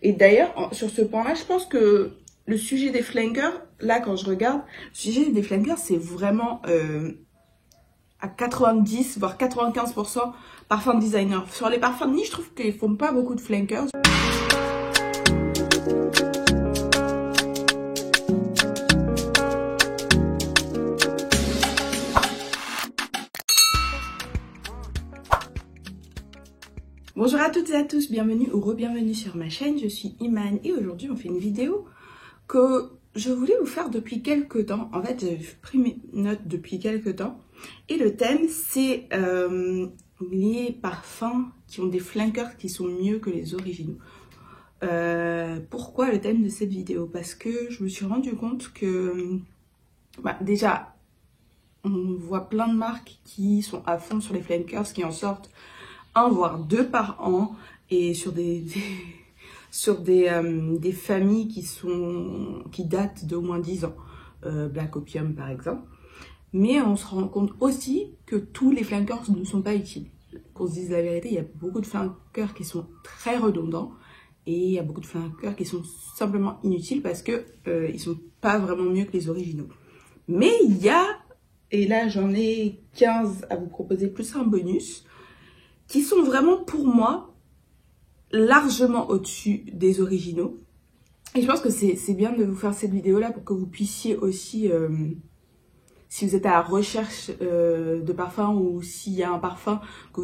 Et d'ailleurs, sur ce point-là, je pense que le sujet des flankers, là, quand je regarde, le sujet des flankers, c'est vraiment à 90, voire 95% parfum designer. Sur les parfums de niche, je trouve qu'ils font pas beaucoup de flankers. Bonjour à toutes et à tous, bienvenue ou re-bienvenue sur ma chaîne, je suis Iman et aujourd'hui on fait une vidéo que je voulais vous faire depuis quelques temps. En fait, j'ai pris mes notes depuis quelques temps et le thème c'est les parfums qui ont des flankers qui sont mieux que les originaux. Pourquoi le thème de cette vidéo? Parce que je me suis rendu compte que déjà on voit plein de marques qui sont à fond sur les flankers, qui en sortent un voire deux par an et sur des familles qui datent d'au moins 10 ans, Black Opium par exemple. Mais on se rend compte aussi que tous les flankers ne sont pas utiles. Qu'on se dise la vérité, il y a beaucoup de flankers qui sont très redondants et il y a beaucoup de flankers qui sont simplement inutiles parce que ils sont pas vraiment mieux que les originaux. Mais il y a, et là j'en ai 15 à vous proposer plus un bonus, qui sont vraiment pour moi largement au-dessus des originaux. Et je pense que c'est bien de vous faire cette vidéo là pour que vous puissiez aussi, si vous êtes à la recherche de parfum ou s'il y a un parfum que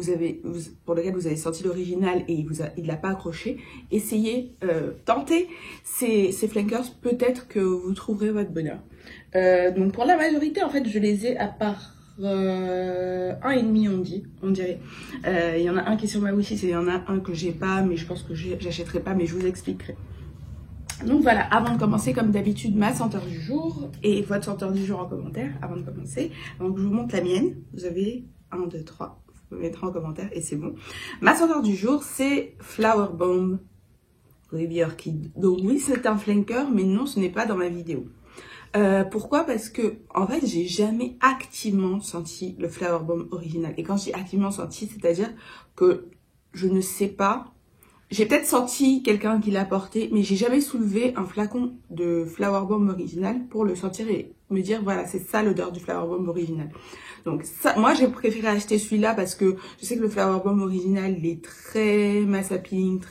pour lequel vous avez senti l'original et il l'a pas accroché, essayez, tentez ces flankers, peut-être que vous trouverez votre bonheur. Donc pour la majorité en fait je les ai à part un et demi on dirait. Il y en a un qui est sur ma wishlist et il y en a un que j'ai pas, mais je pense que j'achèterai pas, mais je vous expliquerai. Donc voilà, avant de commencer, comme d'habitude, ma senteur du jour et votre senteur du jour en commentaire avant de commencer. Donc je vous montre la mienne. Vous avez 1, 2, 3. Vous pouvez mettre en commentaire et c'est bon. Ma senteur du jour, c'est Flower Bomb Ruby Orchid. Donc oui, c'est un flanker, mais non, ce n'est pas dans ma vidéo. Pourquoi? Parce que en fait j'ai jamais activement senti le Flower Bomb original. Et quand je dis activement senti, c'est-à-dire que je ne sais pas, j'ai peut-être senti quelqu'un qui l'a porté, mais j'ai jamais soulevé un flacon de Flower Bomb original pour le sentir et me dire voilà, c'est ça l'odeur du Flower Bomb original. Donc ça, moi j'ai préféré acheter celui-là parce que je sais que le Flower Bomb original il est très mass appealing,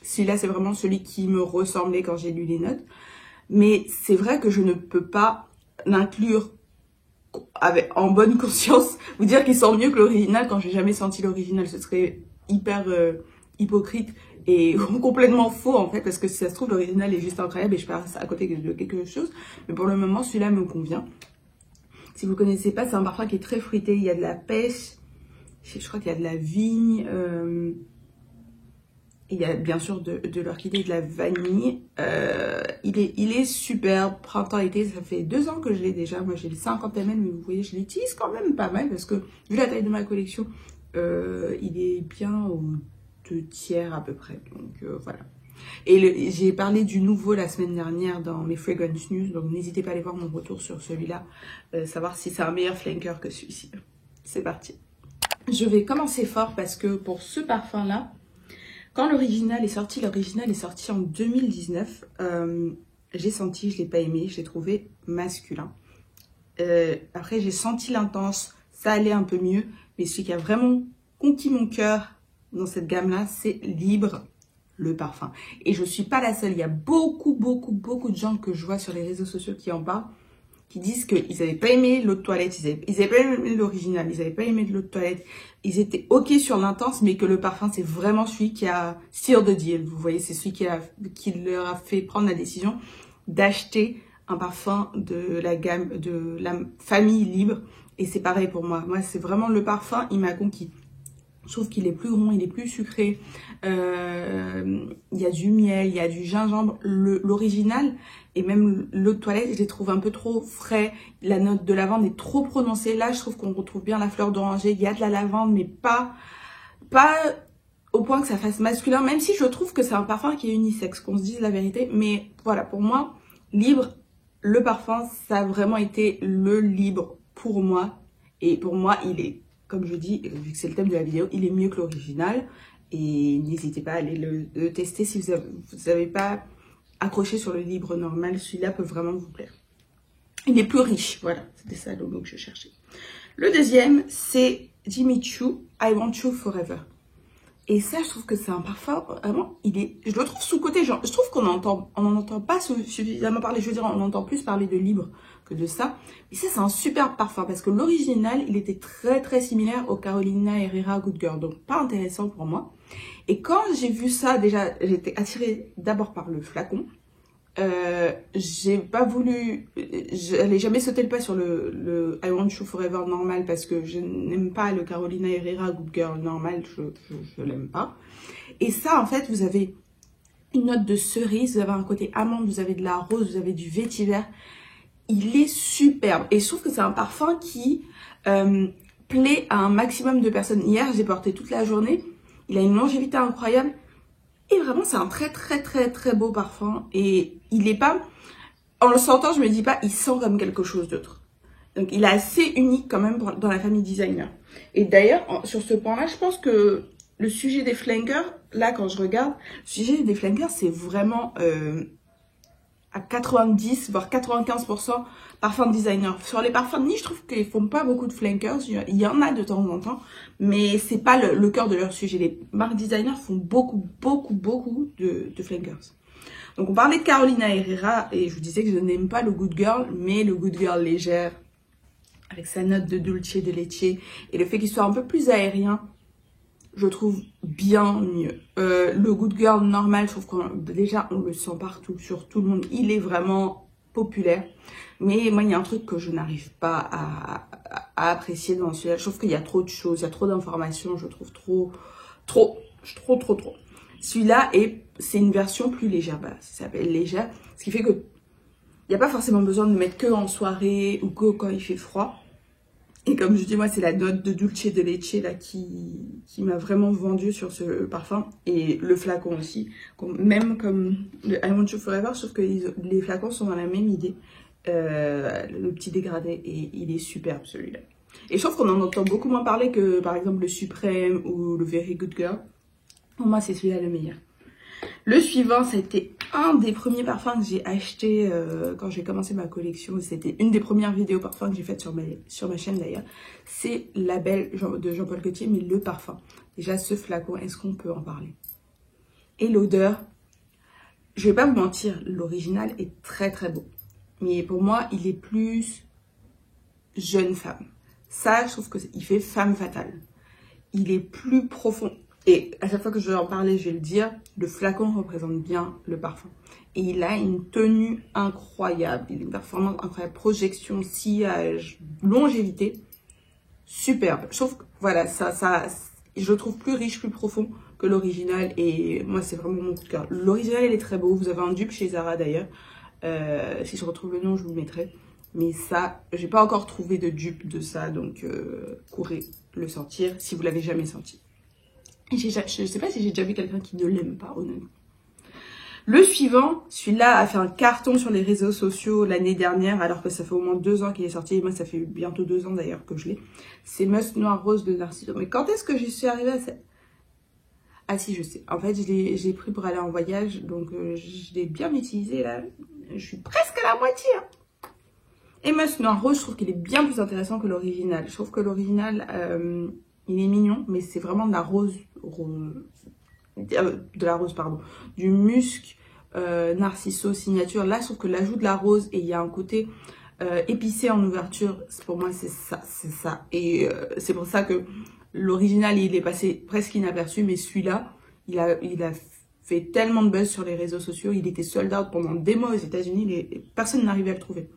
celui-là c'est vraiment celui qui me ressemblait quand j'ai lu les notes. Mais c'est vrai que je ne peux pas l'inclure en bonne conscience, vous dire qu'il sent mieux que l'original quand j'ai jamais senti l'original. Ce serait hyper hypocrite et complètement faux en fait, parce que si ça se trouve l'original est juste incroyable et je passe à côté de quelque chose. Mais pour le moment celui-là me convient. Si vous ne connaissez pas, c'est un parfum qui est très fruité, il y a de la pêche, je crois qu'il y a de la vigne, il y a bien sûr de l'orchidée et de la vanille. Il est superbe, printemps-été, ça fait 2 ans que je l'ai déjà. Moi j'ai les 50 ml, mais vous voyez je l'utilise quand même pas mal parce que vu la taille de ma collection, il est bien aux 2/3 à peu près. Donc voilà. Et j'ai parlé du nouveau la semaine dernière dans mes Fragrance News, donc n'hésitez pas à aller voir mon retour sur celui-là, savoir si c'est un meilleur flanker que celui-ci. C'est parti. Je vais commencer fort parce que pour ce parfum-là, quand l'original est sorti en 2019, j'ai senti, je l'ai pas aimé, je l'ai trouvé masculin. Après j'ai senti l'intense, ça allait un peu mieux, mais celui qui a vraiment conquis mon cœur dans cette gamme-là, c'est Libre, le parfum. Et je suis pas la seule, il y a beaucoup de gens que je vois sur les réseaux sociaux qui en parlent, qui disent qu'ils n'avaient pas aimé l'eau de toilette, ils avaient pas aimé l'original, ils n'avaient pas aimé l'eau de toilette, ils étaient ok sur l'intense, mais que le parfum c'est vraiment celui qui a sealed the deal, vous voyez, c'est celui qui leur a fait prendre la décision d'acheter un parfum de la gamme, de la famille Libre, et c'est pareil pour moi. Moi c'est vraiment le parfum, il m'a conquis. Je trouve qu'il est plus rond, il est plus sucré, il y a du miel, il y a du gingembre. L'original et même l'eau de toilette, je les trouve un peu trop frais. La note de lavande est trop prononcée. Là, je trouve qu'on retrouve bien la fleur d'oranger. Il y a de la lavande, mais pas au point que ça fasse masculin. Même si je trouve que c'est un parfum qui est unisexe, qu'on se dise la vérité. Mais voilà, pour moi, Libre, le parfum, ça a vraiment été le Libre pour moi. Et pour moi, il est, comme je dis, vu que c'est le thème de la vidéo, il est mieux que l'original. Et n'hésitez pas à aller le tester si vous n'avez pas accroché sur le livre normal. Celui-là peut vraiment vous plaire. Il est plus riche, voilà, c'était ça le mot que je cherchais. Le deuxième, c'est Jimmy Choo, I Want You Forever. Et ça, je trouve que c'est un parfum, vraiment, je le trouve sous-côté, genre, je trouve qu'on n'en entend pas suffisamment parler, je veux dire, on entend plus parler de livres que de ça. Et ça, c'est un super parfum, parce que l'original, il était très très similaire au Carolina Herrera Good Girl, donc pas intéressant pour moi. Et quand j'ai vu ça, déjà, j'étais attirée d'abord par le flacon. J'ai pas voulu, j'allais jamais sauter le pas sur le I Want You Forever normal parce que je n'aime pas le Carolina Herrera Good Girl normal, je l'aime pas. Et ça, en fait, vous avez une note de cerise, vous avez un côté amande, vous avez de la rose, vous avez du vétiver. Il est superbe et je trouve que c'est un parfum qui plaît à un maximum de personnes. Hier, j'ai porté toute la journée, il a une longévité incroyable. Et vraiment, c'est un très très très très beau parfum. Et il est pas... En le sentant, je me dis pas, il sent comme quelque chose d'autre. Donc, il est assez unique quand même dans la famille designer. Et d'ailleurs, sur ce point-là, je pense que le sujet des flankers, là, quand je regarde, le sujet des flankers, c'est vraiment à 90, voire 95% parfum designer. Sur les parfums de niche, je trouve qu'ils font pas beaucoup de flankers. Il y en a de temps en temps, mais c'est pas le cœur de leur sujet. Les marques designers font beaucoup de flankers. Donc, on parlait de Carolina Herrera et je vous disais que je n'aime pas le Good Girl, mais le Good Girl légère, avec sa note de dulce de leche et le fait qu'il soit un peu plus aérien, je trouve bien mieux. Le Good Girl normal, je trouve qu'on déjà on le sent partout, sur tout le monde. Il est vraiment populaire. Mais moi, il y a un truc que je n'arrive pas à apprécier dans celui-là. Je trouve qu'il y a trop de choses, il y a trop d'informations. Je trouve trop. Celui-là, c'est une version plus légère. Bah, ça s'appelle légère. Ce qui fait que il n'y a pas forcément besoin de le mettre que en soirée ou que quand il fait froid. Et comme je dis, moi, c'est la note de dulce de leche là, qui m'a vraiment vendu sur ce parfum. Et le flacon aussi. Même comme le I Want You Forever, sauf que les flacons sont dans la même idée. Le petit dégradé. Et il est superbe, celui-là. Et je trouve qu'on en entend beaucoup moins parler que, par exemple, le Suprême ou le Very Good Girl. Pour moi, c'est celui-là le meilleur. Le suivant, ça a été un des premiers parfums que j'ai acheté quand j'ai commencé ma collection. C'était une des premières vidéos parfums que j'ai faites sur ma chaîne d'ailleurs. C'est La Belle de Jean-Paul Gaultier, mais le parfum. Déjà, ce flacon, est-ce qu'on peut en parler? Et l'odeur, je vais pas vous mentir, l'original est très très beau. Mais pour moi, il est plus jeune femme. Ça, je trouve qu'il fait femme fatale. Il est plus profond. Et à chaque fois que je vais en parler, je vais le dire, le flacon représente bien le parfum. Et il a une tenue incroyable, il a une performance incroyable, projection, sillage, longévité, superbe. Je trouve que, voilà, je le trouve plus riche, plus profond que l'original. Et moi, c'est vraiment mon coup de cœur. L'original, il est très beau. Vous avez un dupe chez Zara d'ailleurs. Si je retrouve le nom, je vous le mettrai. Mais ça, j'ai pas encore trouvé de dupe de ça. Donc, courez le sortir si vous l'avez jamais senti. Je ne sais pas si j'ai déjà vu quelqu'un qui ne l'aime pas, honnêtement. Le suivant, celui-là a fait un carton sur les réseaux sociaux l'année dernière, alors que ça fait au moins 2 ans qu'il est sorti. Et moi, ça fait bientôt 2 ans d'ailleurs que je l'ai. C'est Musk Noir Rose de Narciso. Mais quand est-ce que je suis arrivée à ça? Ah si, je sais. En fait, je l'ai pris pour aller en voyage, donc je l'ai bien utilisé là. Je suis presque à la moitié. Hein. Et Musk Noir Rose, je trouve qu'il est bien plus intéressant que l'original. Je trouve que l'original... il est mignon, mais c'est vraiment de la rose, du musc Narciso signature. Là, je trouve que l'ajout de la rose et il y a un côté épicé en ouverture. Pour moi, c'est ça. Et c'est pour ça que l'original, il est passé presque inaperçu, mais celui-là, il a fait tellement de buzz sur les réseaux sociaux. Il était sold out pendant des mois aux États-Unis et personne n'arrivait à le trouver.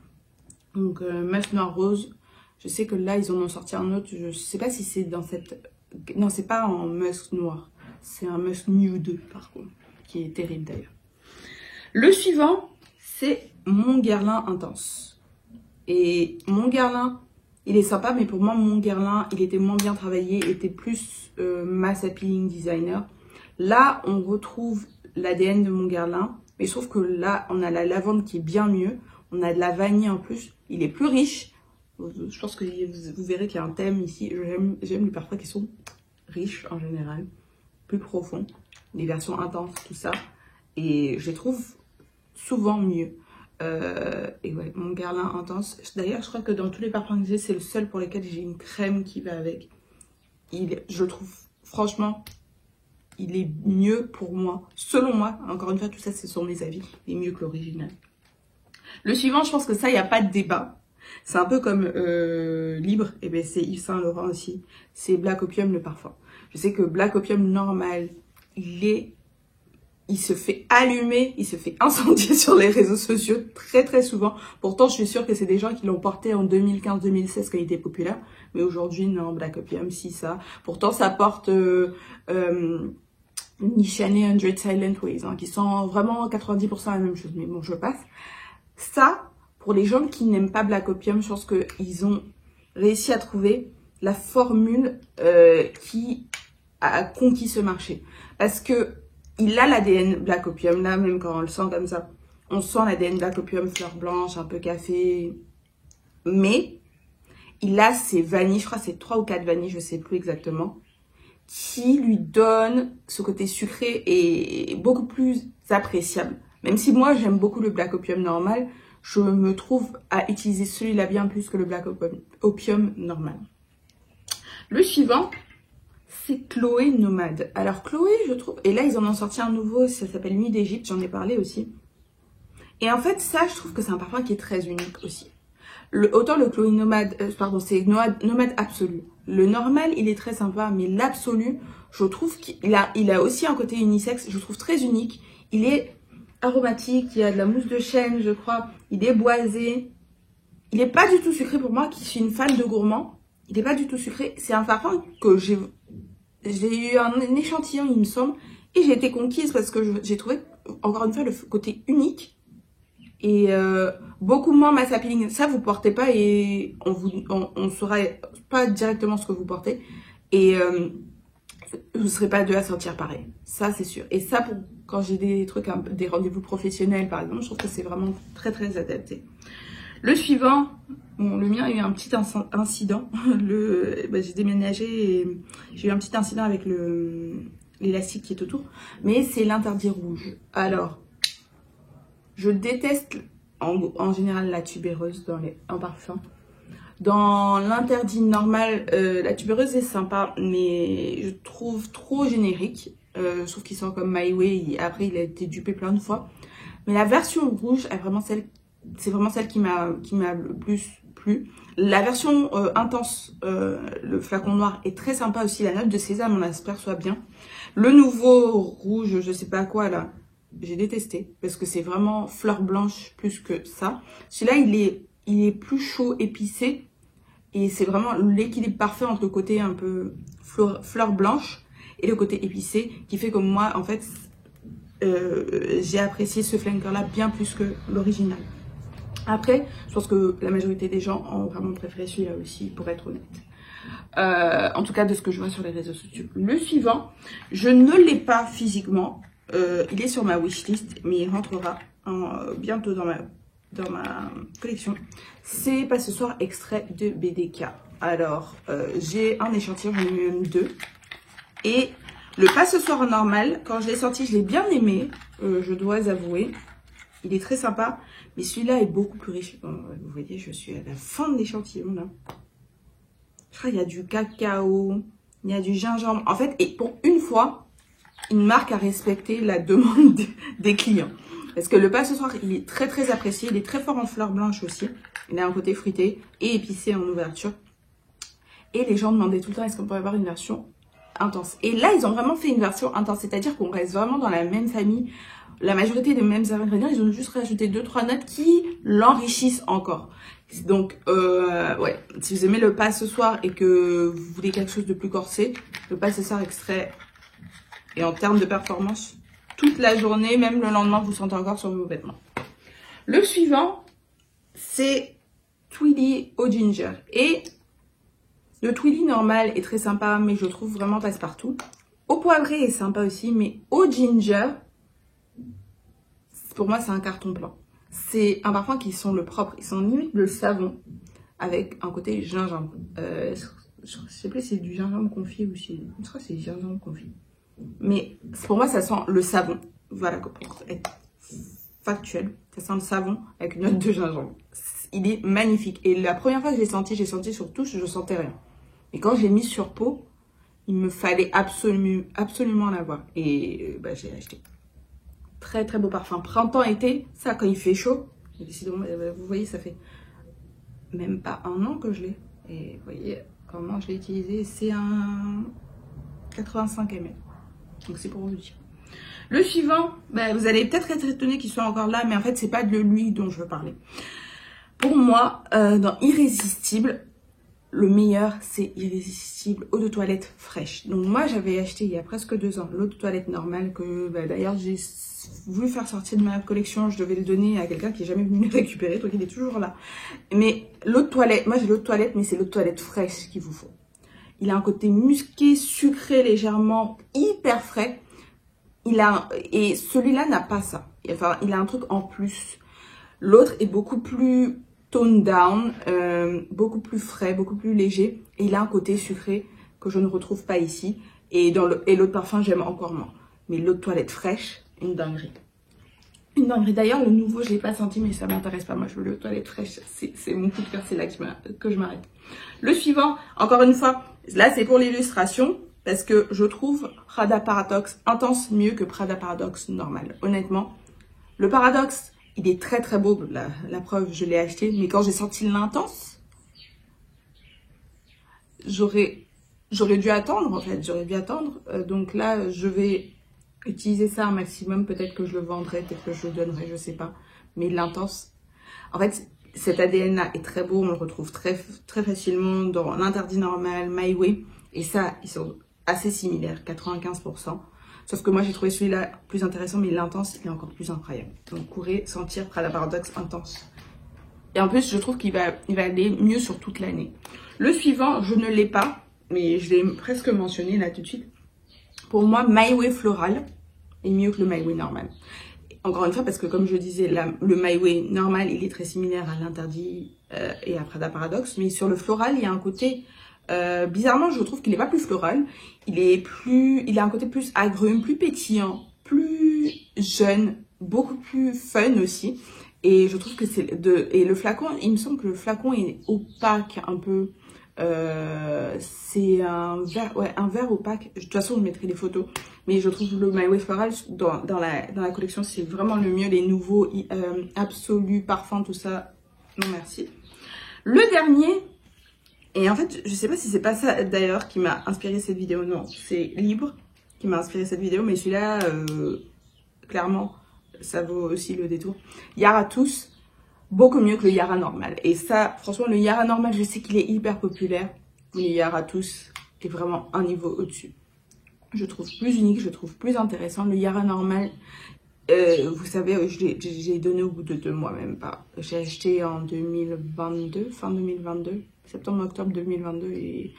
Donc, Musk Noir Rose. Je sais que là, ils en ont sorti un autre. Je sais pas si c'est dans cette... Non, c'est pas en musk noir. C'est un musk nude, par contre. Qui est terrible, d'ailleurs. Le suivant, c'est Mon Guerlain Intense. Et Mon Guerlain, il est sympa. Mais pour moi, Mon Guerlain, il était moins bien travaillé. Il était plus mass appealing designer. Là, on retrouve l'ADN de Mon Guerlain. Mais je trouve que là, on a la lavande qui est bien mieux. On a de la vanille en plus. Il est plus riche. Je pense que vous verrez qu'il y a un thème ici. J'aime les parfums qui sont riches en général. plus profonds, les versions intenses, tout ça. Et je les trouve souvent mieux. Et ouais, mon Guerlain intense. D'ailleurs, je crois que dans tous les parfums que j'ai, c'est le seul pour lequel j'ai une crème qui va avec. Je trouve, franchement, il est mieux pour moi. Selon moi, encore une fois, tout ça, ce sont mes avis. Il est mieux que l'original. Le suivant, je pense que ça, il n'y a pas de débat. C'est un peu comme Libre. Et bien, c'est Yves Saint Laurent aussi. C'est Black Opium, le parfum. Je sais que Black Opium normal, il se fait allumer, il se fait incendier sur les réseaux sociaux très très souvent. Pourtant, je suis sûre que c'est des gens qui l'ont porté en 2015-2016 quand il était populaire. Mais aujourd'hui, non, Black Opium, si ça. Pourtant, ça porte Nishane 100 Silent Ways, hein, qui sont vraiment 90% la même chose. Mais bon, je passe. Ça, pour les gens qui n'aiment pas Black Opium, je pense qu'ils ont réussi à trouver la formule qui a conquis ce marché. Parce que il a l'ADN Black Opium, là, même quand on le sent comme ça. On sent l'ADN Black Opium, fleur blanche, un peu café. Mais, il a ces vanilles, je crois que c'est 3 ou 4 vanilles, je sais plus exactement, qui lui donnent ce côté sucré et beaucoup plus appréciable. Même si moi, j'aime beaucoup le Black Opium normal, je me trouve à utiliser celui-là bien plus que le Black Opium normal. Le suivant, c'est Chloé Nomade. Alors Chloé, je trouve, et là ils en ont sorti un nouveau, ça s'appelle Nuit d'Égypte, j'en ai parlé aussi. Et en fait, ça, je trouve que c'est un parfum qui est très unique aussi. Autant le Chloé Nomade, pardon, c'est Nomade Absolu. Le normal, il est très sympa, mais l'Absolu, je trouve qu'il a aussi un côté unisexe, je trouve très unique. Il est aromatique, il y a de la mousse de chêne, je crois, il est boisé. Il n'est pas du tout sucré pour moi, qui suis une fan de gourmand. Il n'est pas du tout sucré. C'est un parfum que j'ai eu un échantillon, il me semble, et j'ai été conquise parce que j'ai trouvé, encore une fois, le côté unique et beaucoup moins mass appealing. Ça, vous portez pas et on saura pas directement ce que vous portez et vous serez pas deux à sortir pareil. Ça, c'est sûr. Et ça, quand j'ai des trucs, des rendez-vous professionnels, par exemple, je trouve que c'est vraiment très, très adapté. Le suivant, bon, le mien a eu un petit incident. J'ai déménagé et j'ai eu un petit incident avec l'élastique qui est autour. Mais c'est l'interdit rouge. Alors, je déteste en général la tubéreuse en parfum. Dans l'interdit normal, la tubéreuse est sympa, mais je trouve trop générique. Je trouve qu'il sent comme My Way. Après, il a été dupé plein de fois. Mais la version rouge est vraiment c'est vraiment celle qui m'a le plus plu. La version intense, le flacon noir est très sympa aussi. La note de sésame, on la se perçoit bien. Le nouveau rouge, je sais pas quoi là, j'ai détesté parce que c'est vraiment fleur blanche plus que ça. Celui-là, il est plus chaud, épicé et c'est vraiment l'équilibre parfait entre le côté un peu fleur blanche et le côté épicé qui fait que moi, en fait, j'ai apprécié ce flanker-là bien plus que l'original. Après, je pense que la majorité des gens ont vraiment préféré celui-là aussi, pour être honnête. En tout cas, de ce que je vois sur les réseaux sociaux. Le suivant, je ne l'ai pas physiquement. Il est sur ma wishlist, mais il rentrera bientôt dans ma collection. C'est Pas ce soir, extrait de BDK. Alors, j'ai un échantillon, j'en ai eu même 2. Et le Pas ce soir normal, quand je l'ai sorti, je l'ai bien aimé, je dois avouer. Il est très sympa, mais celui-là est beaucoup plus riche. Vous voyez, je suis à la fin de l'échantillon là. Je crois qu'il y a du cacao, il y a du gingembre. En fait, et pour une fois, une marque a respecté la demande des clients. Parce que le Pas ce soir, il est très très apprécié. Il est très fort en fleurs blanches aussi. Il a un côté fruité et épicé en ouverture. Et les gens demandaient tout le temps, est-ce qu'on pourrait avoir une version intense? Et là, ils ont vraiment fait une version intense. C'est-à-dire qu'on reste vraiment dans la même famille. La majorité des mêmes ingrédients, ils ont juste rajouté 2-3 notes qui l'enrichissent encore. Donc, ouais, si vous aimez le Pas ce soir et que vous voulez quelque chose de plus corsé, le Pas ce soir extrait, et en termes de performance, toute la journée, même le lendemain, vous sentez encore sur vos vêtements. Le suivant, c'est Twilly au ginger. Et le Twilly normal est très sympa, mais je trouve vraiment passe-partout. Au poivré est sympa aussi, mais au ginger, pour moi, c'est un carton plein. C'est un parfum qui sent le propre. Ils sont limite le savon avec un côté gingembre. Je sais plus si c'est du gingembre confit ou si... Je crois que c'est du gingembre confit. Mais pour moi, ça sent le savon. Voilà, pour être factuel, ça sent le savon avec une note de gingembre. Il est magnifique. Et la première fois que j'ai senti sur touche, je sentais rien. Et quand je l'ai mis sur peau, il me fallait absolument l'avoir. Et bah, j'ai acheté. Très très beau parfum. Printemps-été, ça quand il fait chaud. Décidément, vous voyez, ça fait même pas un an que je l'ai. Et vous voyez comment je l'ai utilisé. C'est un 85 ml. Donc c'est pour vous dire. Le suivant, bah, vous allez peut-être être étonné qu'il soit encore là, mais en fait c'est pas de lui dont je veux parler. Pour moi, dans Irrésistible, le meilleur c'est Irrésistible eau de toilette fraîche. Donc moi j'avais acheté il y a presque 2 ans l'eau de toilette normale que bah, d'ailleurs j'ai voulu faire sortir de ma collection. Je devais le donner à quelqu'un qui n'est jamais venu le récupérer, donc il est toujours là. Mais l'eau de toilette, moi j'ai l'eau de toilette, mais c'est l'eau de toilette fraîche qu'il vous faut. Il a un côté musqué, sucré légèrement, hyper frais. Et celui-là n'a pas ça. Enfin, il a un truc en plus. L'autre est beaucoup plus toned down, beaucoup plus frais, beaucoup plus léger. Et il a un côté sucré que je ne retrouve pas ici. Et l'autre parfum, j'aime encore moins. Mais l'eau de toilette fraîche, une dinguerie. Une dinguerie. D'ailleurs, le nouveau, je ne l'ai pas senti, mais ça ne m'intéresse pas. Moi, je veux l'eau de toilette fraîche. C'est mon coup de cœur, c'est là que je m'arrête. Le suivant, encore une fois, là, c'est pour l'illustration. Parce que je trouve Prada Paradoxe Intense mieux que Prada Paradoxe normal. Honnêtement, le Paradoxe, il est très très beau. La preuve, je l'ai acheté. Mais quand j'ai senti l'Intense, j'aurais dû attendre en fait. J'aurais dû attendre. Donc là, je vais utiliser ça un maximum. Peut-être que je le vendrai, peut-être que je le donnerai, je sais pas. Mais l'Intense, en fait, cet ADN-là est très beau. On le retrouve très, très facilement dans l'Interdit Normal, My Way. Et ça, ils sont assez similaire, 95%. Sauf que moi, j'ai trouvé celui-là plus intéressant, mais l'intense, il est encore plus incroyable. Donc, courez sentir Prada Paradoxe Intense. Et en plus, je trouve qu'il va aller mieux sur toute l'année. Le suivant, je ne l'ai pas, mais je l'ai presque mentionné là tout de suite. Pour moi, My Way Floral est mieux que le My Way normal. Encore une fois, parce que comme je disais, le My Way normal, il est très similaire à l'Interdit et à Prada Paradoxe. Mais sur le floral, il y a un côté... bizarrement, je trouve qu'il n'est pas plus floral. Il a un côté plus agrume, plus pétillant, plus jeune, beaucoup plus fun aussi. Et je trouve que et le flacon, il me semble que le flacon est opaque un peu. C'est un vert opaque. De toute façon, je mettrai des photos. Mais je trouve le My Way Floral dans la collection, c'est vraiment le mieux. Les nouveaux Absolu, Parfum, tout ça. Non, merci. Le dernier. Et en fait, je sais pas si c'est pas ça d'ailleurs qui m'a inspiré cette vidéo. Non, c'est Libre qui m'a inspiré cette vidéo. Mais celui-là, clairement, ça vaut aussi le détour. Yara Tous, beaucoup mieux que le Yara normal. Et ça, franchement, le Yara normal, je sais qu'il est hyper populaire. Mais le Yara Tous est vraiment un niveau au-dessus. Je trouve plus unique, je trouve plus intéressant. Le Yara normal, vous savez, j'ai donné au bout de 2 mois, même pas. J'ai acheté en 2022, fin 2022. Septembre-octobre 2022 et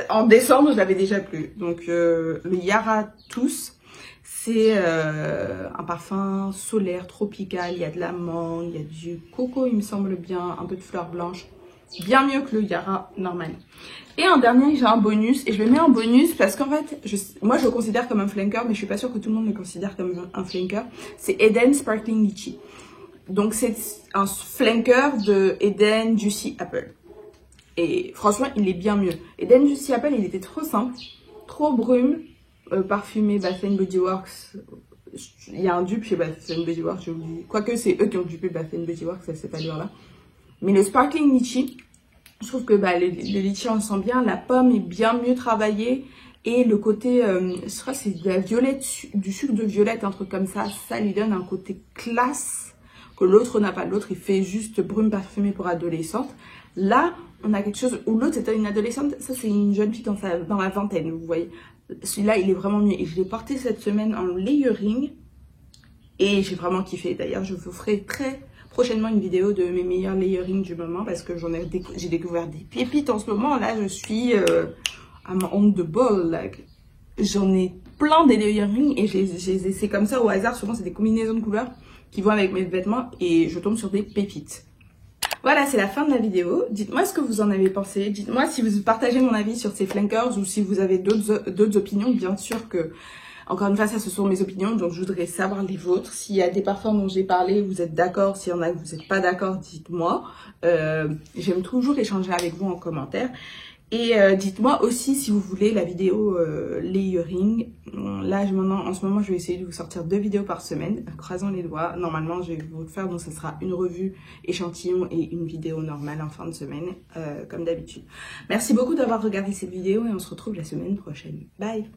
en décembre je l'avais déjà plus. Donc le Yara Tous, c'est un parfum solaire, tropical. Il y a de la mangue, il y a du coco il me semble bien, un peu de fleurs blanches. Bien mieux que le Yara normal. Et en dernier j'ai un bonus et je le mets en bonus parce qu'en fait moi je le considère comme un flanker, mais je suis pas sûre que tout le monde le considère comme un flanker. C'est Eden Sparkling Litchi. Donc c'est un flanker de Eden Juicy Apple. Et franchement, il est bien mieux. Eden Juicy Apple, il était trop simple, trop brume, parfumé Bath & Body Works. Il y a un dupe chez Bath & Body Works, j'ai oublié. Quoique c'est eux qui ont dupé Bath & Body Works à cette allure-là. Mais le Sparkling Litchi, je trouve que le litchi, on le sent bien. La pomme est bien mieux travaillée. Et le côté, je crois que c'est de la violette, du sucre de violette, un truc comme ça. Ça lui donne un côté classe que l'autre n'a pas. L'autre, il fait juste brume parfumée pour adolescente. Là, on a quelque chose où l'autre c'était une adolescente, ça c'est une jeune fille dans la vingtaine, vous voyez. Celui-là, il est vraiment mieux. Et je l'ai porté cette semaine en layering et j'ai vraiment kiffé. D'ailleurs, je vous ferai très prochainement une vidéo de mes meilleurs layering du moment parce que j'ai découvert des pépites en ce moment. Là, je suis à ma honte de bol. J'en ai plein des layering et c'est comme ça au hasard. Souvent, c'est des combinaisons de couleurs qui vont avec mes vêtements et je tombe sur des pépites. Voilà, c'est la fin de la vidéo. Dites-moi ce que vous en avez pensé. Dites-moi si vous partagez mon avis sur ces flankers ou si vous avez d'autres opinions. Bien sûr que, encore une fois, ça ce sont mes opinions, donc je voudrais savoir les vôtres. S'il y a des parfums dont j'ai parlé, vous êtes d'accord. S'il y en a que vous n'êtes pas d'accord, dites-moi. J'aime toujours échanger avec vous en commentaire. Et dites-moi aussi si vous voulez la vidéo layering. Là, en ce moment, je vais essayer de vous sortir 2 vidéos par semaine, croisant les doigts. Normalement, je vais vous faire, donc ça sera une revue échantillon et une vidéo normale en fin de semaine, comme d'habitude. Merci beaucoup d'avoir regardé cette vidéo et on se retrouve la semaine prochaine. Bye!